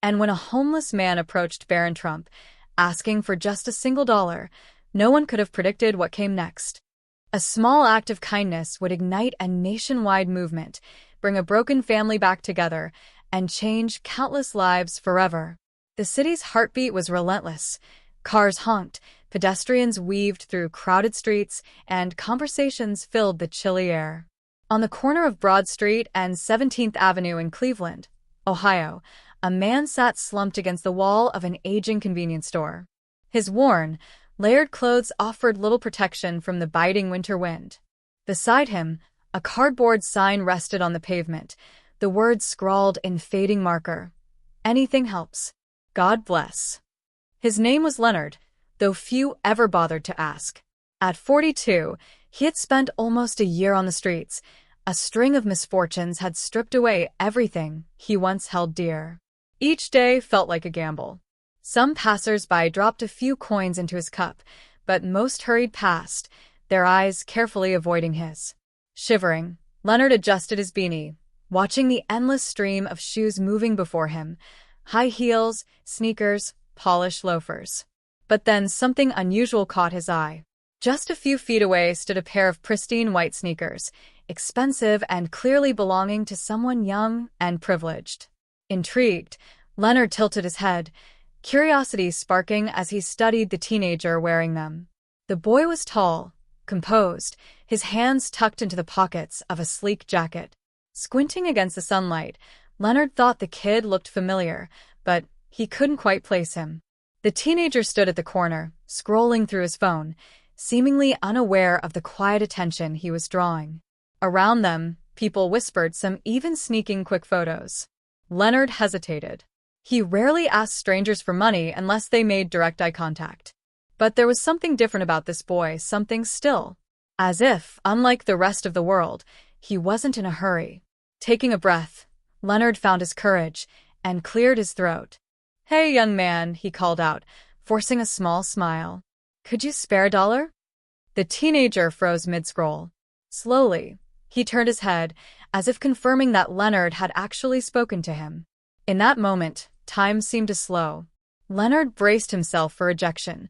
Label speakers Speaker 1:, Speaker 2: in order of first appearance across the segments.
Speaker 1: And when a homeless man approached Barron Trump, asking for just a single dollar, no one could have predicted what came next. A small act of kindness would ignite a nationwide movement, bring a broken family back together, and change countless lives forever. The city's heartbeat was relentless. Cars honked, pedestrians weaved through crowded streets, and conversations filled the chilly air. On the corner of Broad Street and 17th Avenue in Cleveland, Ohio, a man sat slumped against the wall of an aging convenience store. His worn, layered clothes offered little protection from the biting winter wind. Beside him, a cardboard sign rested on the pavement, the words scrawled in fading marker. "Anything helps. God bless." His name was Leonard, though few ever bothered to ask. At 42, he had spent almost a year on the streets. A string of misfortunes had stripped away everything he once held dear. Each day felt like a gamble. Some passers-by dropped a few coins into his cup, but most hurried past, their eyes carefully avoiding his. Shivering, Leonard adjusted his beanie, watching the endless stream of shoes moving before him, high heels, sneakers, polished loafers. But then something unusual caught his eye. Just a few feet away stood a pair of pristine white sneakers, expensive and clearly belonging to someone young and privileged. Intrigued, Leonard tilted his head, curiosity sparking as he studied the teenager wearing them. The boy was tall, composed, his hands tucked into the pockets of a sleek jacket. Squinting against the sunlight, Leonard thought the kid looked familiar, but he couldn't quite place him. The teenager stood at the corner, scrolling through his phone, seemingly unaware of the quiet attention he was drawing. Around them, people whispered, some even sneaking quick photos. Leonard hesitated. He rarely asked strangers for money unless they made direct eye contact. But there was something different about this boy, something still. As if, unlike the rest of the world, he wasn't in a hurry. Taking a breath, Leonard found his courage and cleared his throat. "Hey, young man," he called out, forcing a small smile. "Could you spare a dollar?" The teenager froze mid-scroll. Slowly, he turned his head, as if confirming that Leonard had actually spoken to him. In that moment, time seemed to slow. Leonard braced himself for rejection.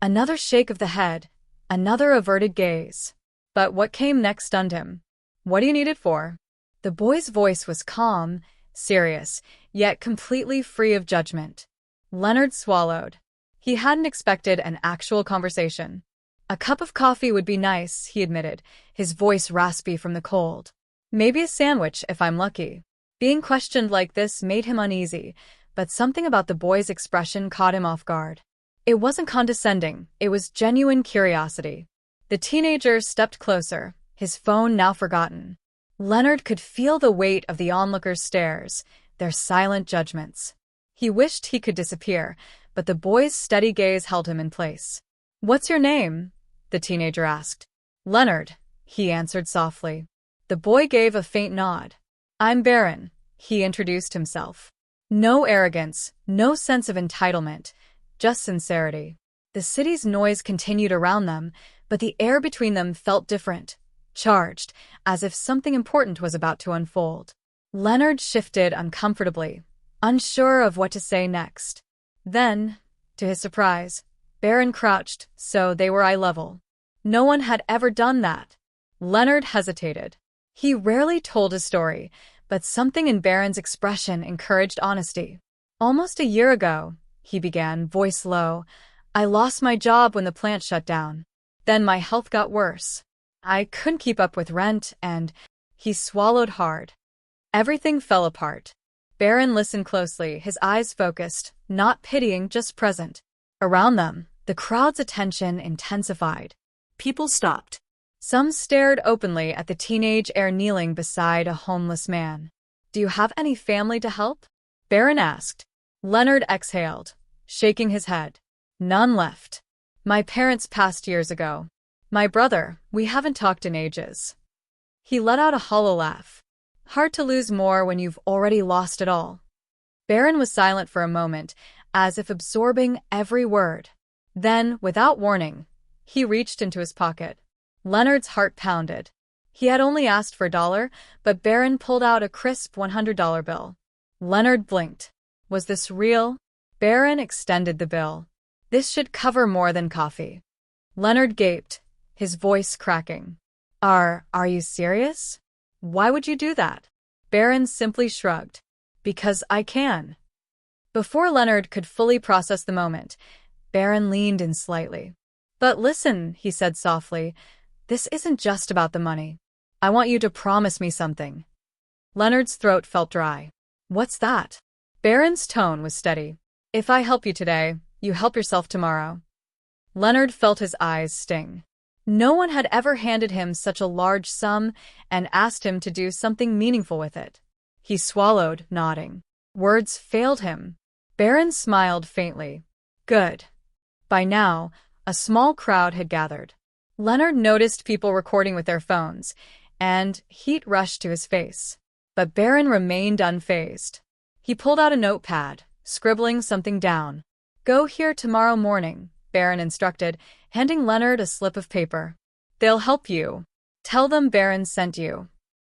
Speaker 1: Another shake of the head, another averted gaze. But what came next stunned him. "What do you need it for?" The boy's voice was calm, serious, yet completely free of judgment. Leonard swallowed. He hadn't expected an actual conversation. "A cup of coffee would be nice," he admitted, his voice raspy from the cold. "Maybe a sandwich if I'm lucky." Being questioned like this made him uneasy, but something about the boy's expression caught him off guard. It wasn't condescending, it was genuine curiosity. The teenager stepped closer, his phone now forgotten. Leonard could feel the weight of the onlookers' stares, their silent judgments. He wished he could disappear, but the boy's steady gaze held him in place. "What's your name?" the teenager asked. "Leonard," he answered softly. The boy gave a faint nod. "I'm Barron," he introduced himself. No arrogance, no sense of entitlement, just sincerity. The city's noise continued around them, but the air between them felt different, charged, as if something important was about to unfold. Leonard shifted uncomfortably, unsure of what to say next. Then, to his surprise, Barron crouched, so they were eye level. No one had ever done that. Leonard hesitated. He rarely told his story, but something in Barron's expression encouraged honesty. "Almost a year ago," he began, voice low, "I lost my job when the plant shut down. Then my health got worse. I couldn't keep up with rent, and—" He swallowed hard. Everything fell apart. Barron listened closely, his eyes focused, not pitying, just present. Around them, the crowd's attention intensified. People stopped. Some stared openly at the teenage heir kneeling beside a homeless man. "Do you have any family to help?" Barron asked. Leonard exhaled, shaking his head. "None left. My parents passed years ago. My brother, we haven't talked in ages." He let out a hollow laugh. "Hard to lose more when you've already lost it all." Barron was silent for a moment, as if absorbing every word. Then, without warning, he reached into his pocket. Leonard's heart pounded. He had only asked for $1, but Barron pulled out a crisp $100 bill. Leonard blinked. Was this real? Barron extended the bill. This should cover more than coffee. Leonard gaped, his voice cracking. Are you serious? Why would you do that? Barron simply shrugged. Because I can. Before Leonard could fully process the moment, Barron leaned in slightly. But listen, he said softly, this isn't just about the money. I want you to promise me something. Leonard's throat felt dry. What's that? Barron's tone was steady. If I help you today, you help yourself tomorrow. Leonard felt his eyes sting. No one had ever handed him such a large sum and asked him to do something meaningful with it. He swallowed, nodding. Words failed him. Barron smiled faintly. Good. By now, a small crowd had gathered. Leonard noticed people recording with their phones, and heat rushed to his face. But Barron remained unfazed. He pulled out a notepad, scribbling something down. Go here tomorrow morning, Barron instructed, handing Leonard a slip of paper. They'll help you. Tell them Barron sent you.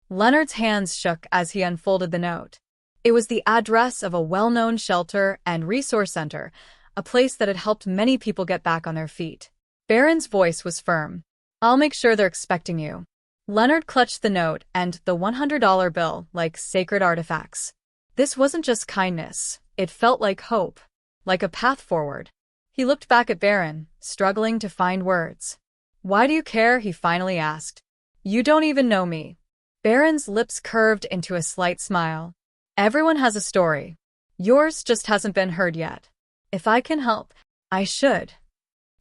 Speaker 1: Leonard's hands shook as he unfolded the note. It was the address of a well-known shelter and resource center, a place that had helped many people get back on their feet. Barron's voice was firm. I'll make sure they're expecting you. Leonard clutched the note and the $100 bill like sacred artifacts. This wasn't just kindness. It felt like hope, like a path forward. He looked back at Barron, struggling to find words. Why do you care? He finally asked. You don't even know me. Barron's lips curved into a slight smile. Everyone has a story. Yours just hasn't been heard yet. If I can help, I should.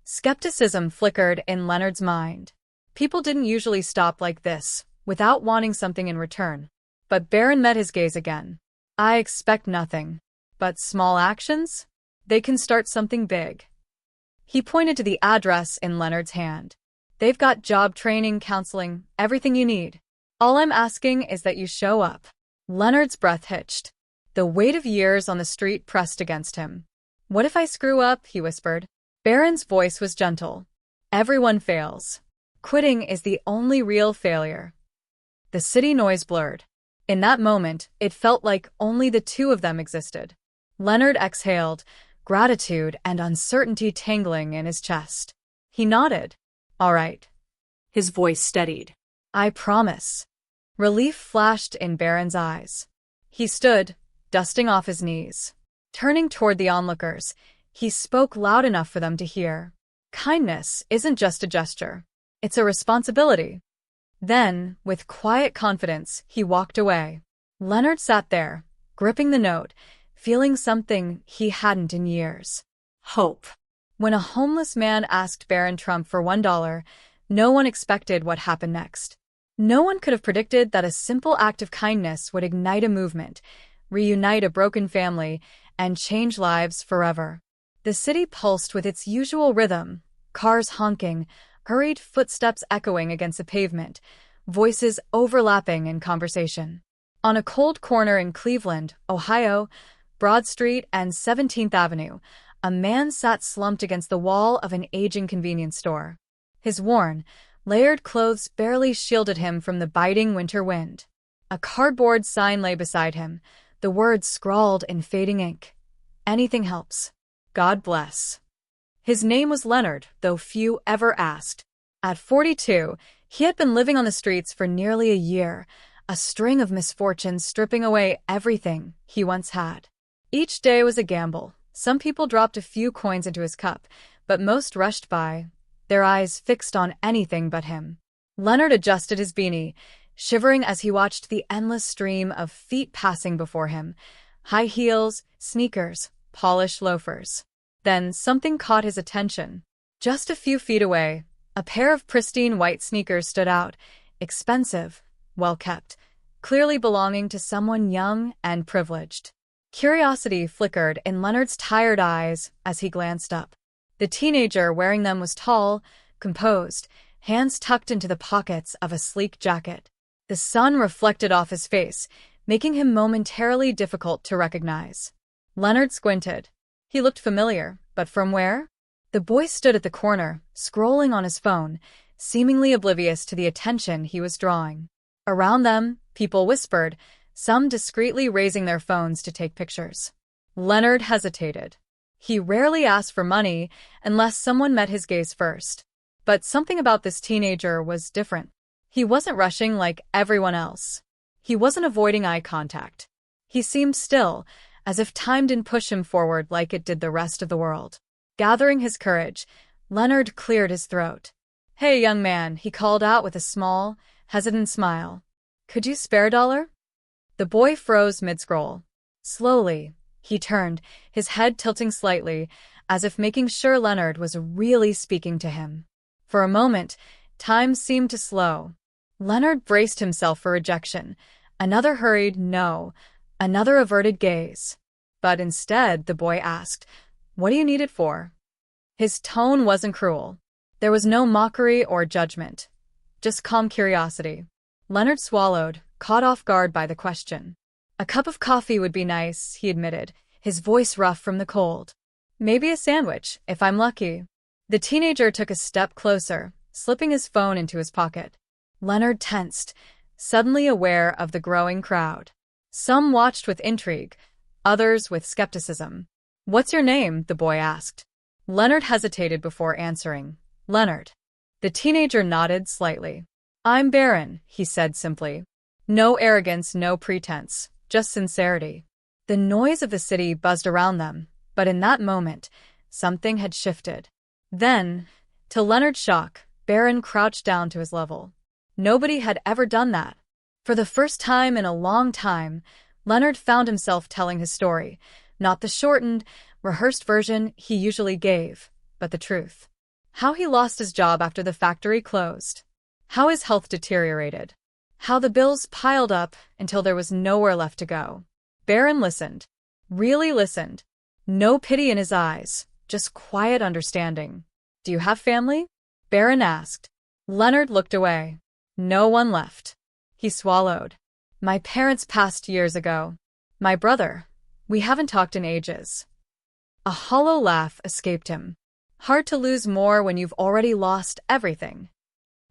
Speaker 1: Skepticism flickered in Leonard's mind. People didn't usually stop like this, without wanting something in return. But Barron met his gaze again. I expect nothing. But small actions? They can start something big. He pointed to the address in Leonard's hand. They've got job training, counseling, everything you need. All I'm asking is that you show up. Leonard's breath hitched. The weight of years on the street pressed against him. What if I screw up? He whispered. Barron's voice was gentle. Everyone fails. Quitting is the only real failure. The city noise blurred. In that moment, it felt like only the two of them existed. Leonard exhaled, gratitude and uncertainty tangling in his chest. He nodded. All right. His voice steadied. I promise. Relief flashed in Barron's eyes. He stood, dusting off his knees. Turning toward the onlookers, he spoke loud enough for them to hear. Kindness isn't just a gesture. It's a responsibility. Then, with quiet confidence, he walked away. Leonard sat there, gripping the note, feeling something he hadn't in years. Hope. When a homeless man asked Barron Trump for $1, no one expected what happened next. No one could have predicted that a simple act of kindness would ignite a movement, reunite a broken family, and change lives forever. The city pulsed with its usual rhythm, cars honking, hurried footsteps echoing against the pavement, voices overlapping in conversation. On a cold corner in Cleveland, Ohio, Broad Street and 17th Avenue, a man sat slumped against the wall of an aging convenience store. His worn, layered clothes barely shielded him from the biting winter wind. A cardboard sign lay beside him, the words scrawled in fading ink. Anything helps. God bless. His name was Leonard, though few ever asked. At 42, he had been living on the streets for nearly a year, a string of misfortunes stripping away everything he once had. Each day was a gamble. Some people dropped a few coins into his cup, but most rushed by, their eyes fixed on anything but him. Leonard adjusted his beanie, shivering as he watched the endless stream of feet passing before him. High heels, sneakers, polished loafers. Then something caught his attention. Just a few feet away, a pair of pristine white sneakers stood out, expensive, well-kept, clearly belonging to someone young and privileged. Curiosity flickered in Leonard's tired eyes as he glanced up. The teenager wearing them was tall, composed, hands tucked into the pockets of a sleek jacket. The sun reflected off his face, making him momentarily difficult to recognize. Leonard squinted. He looked familiar, but from where? The boy stood at the corner, scrolling on his phone, seemingly oblivious to the attention he was drawing. Around them, people whispered, some discreetly raising their phones to take pictures. Leonard hesitated. He rarely asked for money unless someone met his gaze first. But something about this teenager was different. He wasn't rushing like everyone else. He wasn't avoiding eye contact. He seemed still, as if time didn't push him forward like it did the rest of the world. Gathering his courage, Leonard cleared his throat. "Hey, young man," he called out with a small, hesitant smile. "Could you spare a dollar?" The boy froze mid-scroll. Slowly, he turned, his head tilting slightly, as if making sure Leonard was really speaking to him. For a moment, time seemed to slow. Leonard braced himself for rejection. Another hurried no, another averted gaze. But instead, the boy asked, "What do you need it for?" His tone wasn't cruel. There was no mockery or judgment, just calm curiosity. Leonard swallowed, caught off guard by the question. "A cup of coffee would be nice," he admitted, his voice rough from the cold. "Maybe a sandwich, if I'm lucky." The teenager took a step closer, slipping his phone into his pocket. Leonard tensed, suddenly aware of the growing crowd. Some watched with intrigue, others with skepticism. "What's your name?" the boy asked. Leonard hesitated before answering. "Leonard." The teenager nodded slightly. "I'm Barron," he said simply. No arrogance, no pretense, just sincerity. The noise of the city buzzed around them, but in that moment, something had shifted. Then, to Leonard's shock, Barron crouched down to his level. Nobody had ever done that. For the first time in a long time, Leonard found himself telling his story, not the shortened, rehearsed version he usually gave, but the truth. How he lost his job after the factory closed. How his health deteriorated. How the bills piled up until there was nowhere left to go. Barron listened. Really listened. No pity in his eyes, just quiet understanding. "Do you have family?" Barron asked. Leonard looked away. "No one left." He swallowed. "My parents passed years ago. My brother. We haven't talked in ages." A hollow laugh escaped him. Hard to lose more when you've already lost everything.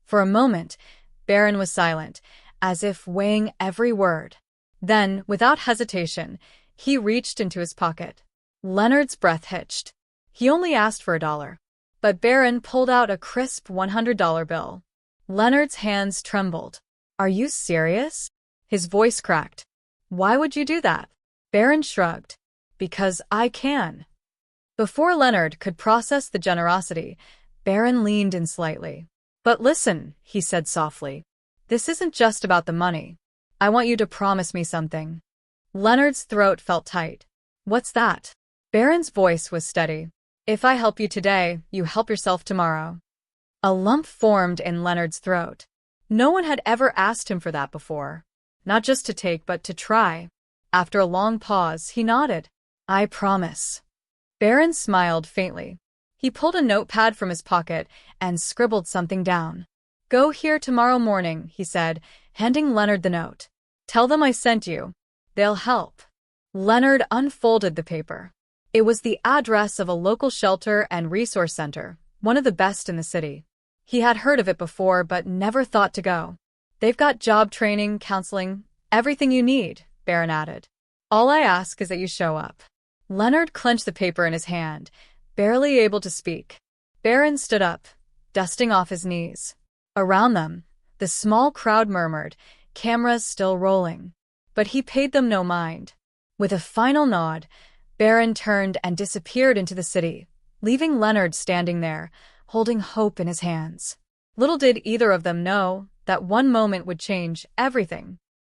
Speaker 1: For a moment, Barron was silent, as if weighing every word. Then, without hesitation, he reached into his pocket. Leonard's breath hitched. He only asked for $1. But Barron pulled out a crisp $100 bill. Leonard's hands trembled. "Are you serious?" His voice cracked. "Why would you do that?" Barron shrugged. "Because I can." Before Leonard could process the generosity, Barron leaned in slightly. "But listen," he said softly. "This isn't just about the money. I want you to promise me something." Leonard's throat felt tight. "What's that?" Barron's voice was steady. "If I help you today, you help yourself tomorrow." A lump formed in Leonard's throat. No one had ever asked him for that before. Not just to take, but to try. After a long pause, he nodded. "I promise." Barron smiled faintly. He pulled a notepad from his pocket and scribbled something down. "Go here tomorrow morning," he said, handing Leonard the note. "Tell them I sent you. They'll help." Leonard unfolded the paper. It was the address of a local shelter and resource center, one of the best in the city. He had heard of it before but never thought to go. "They've got job training, counseling, everything you need," Barron added. "All I ask is that you show up." Leonard clenched the paper in his hand, barely able to speak. Barron stood up, dusting off his knees. Around them, the small crowd murmured, cameras still rolling. But he paid them no mind. With a final nod, Barron turned and disappeared into the city, leaving Leonard standing there, holding hope in his hands. Little did either of them know that one moment would change everything.